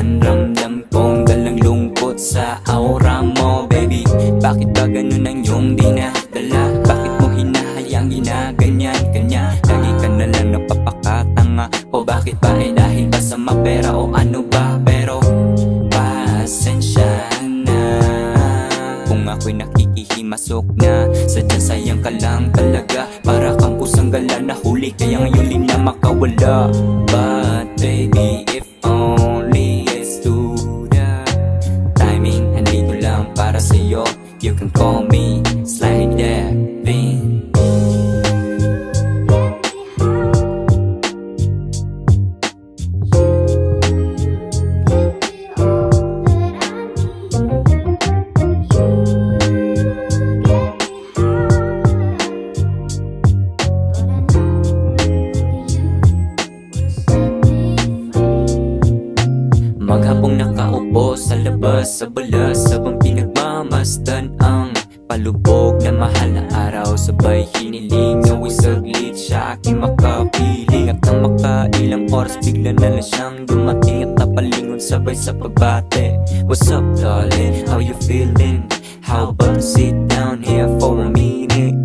minsan ramdam kong dalang lungkot sa aura mo, baby. Bakit ba ganun ang iyong dinadala? Bakit mo hinahayang ginaganyan kanya? Lagi ka na lang napapakatanga. O bakit ba dahil ba sa mapera o ano ba? Pero pasensya na kung ako'y nakikihimasok na. Sadyang sayang ka lang talaga. Para kang pusang gala na huli, kaya ngayon din na makawala. But baby, if only it's to the timing, andito lang para sa'yo. You can call me Slightly Devin. Maghapong nakaupo sa labas sa balas, habang pinagmamasdan ang palubog na mahal na araw. Sabay hiniling nawa'y saglit siya aking makapiling. At nang makailang oras bigla na lang siyang dumating at napalingon sabay sa pagbate. What's up darling, how you feeling? How about sit down here for a minute?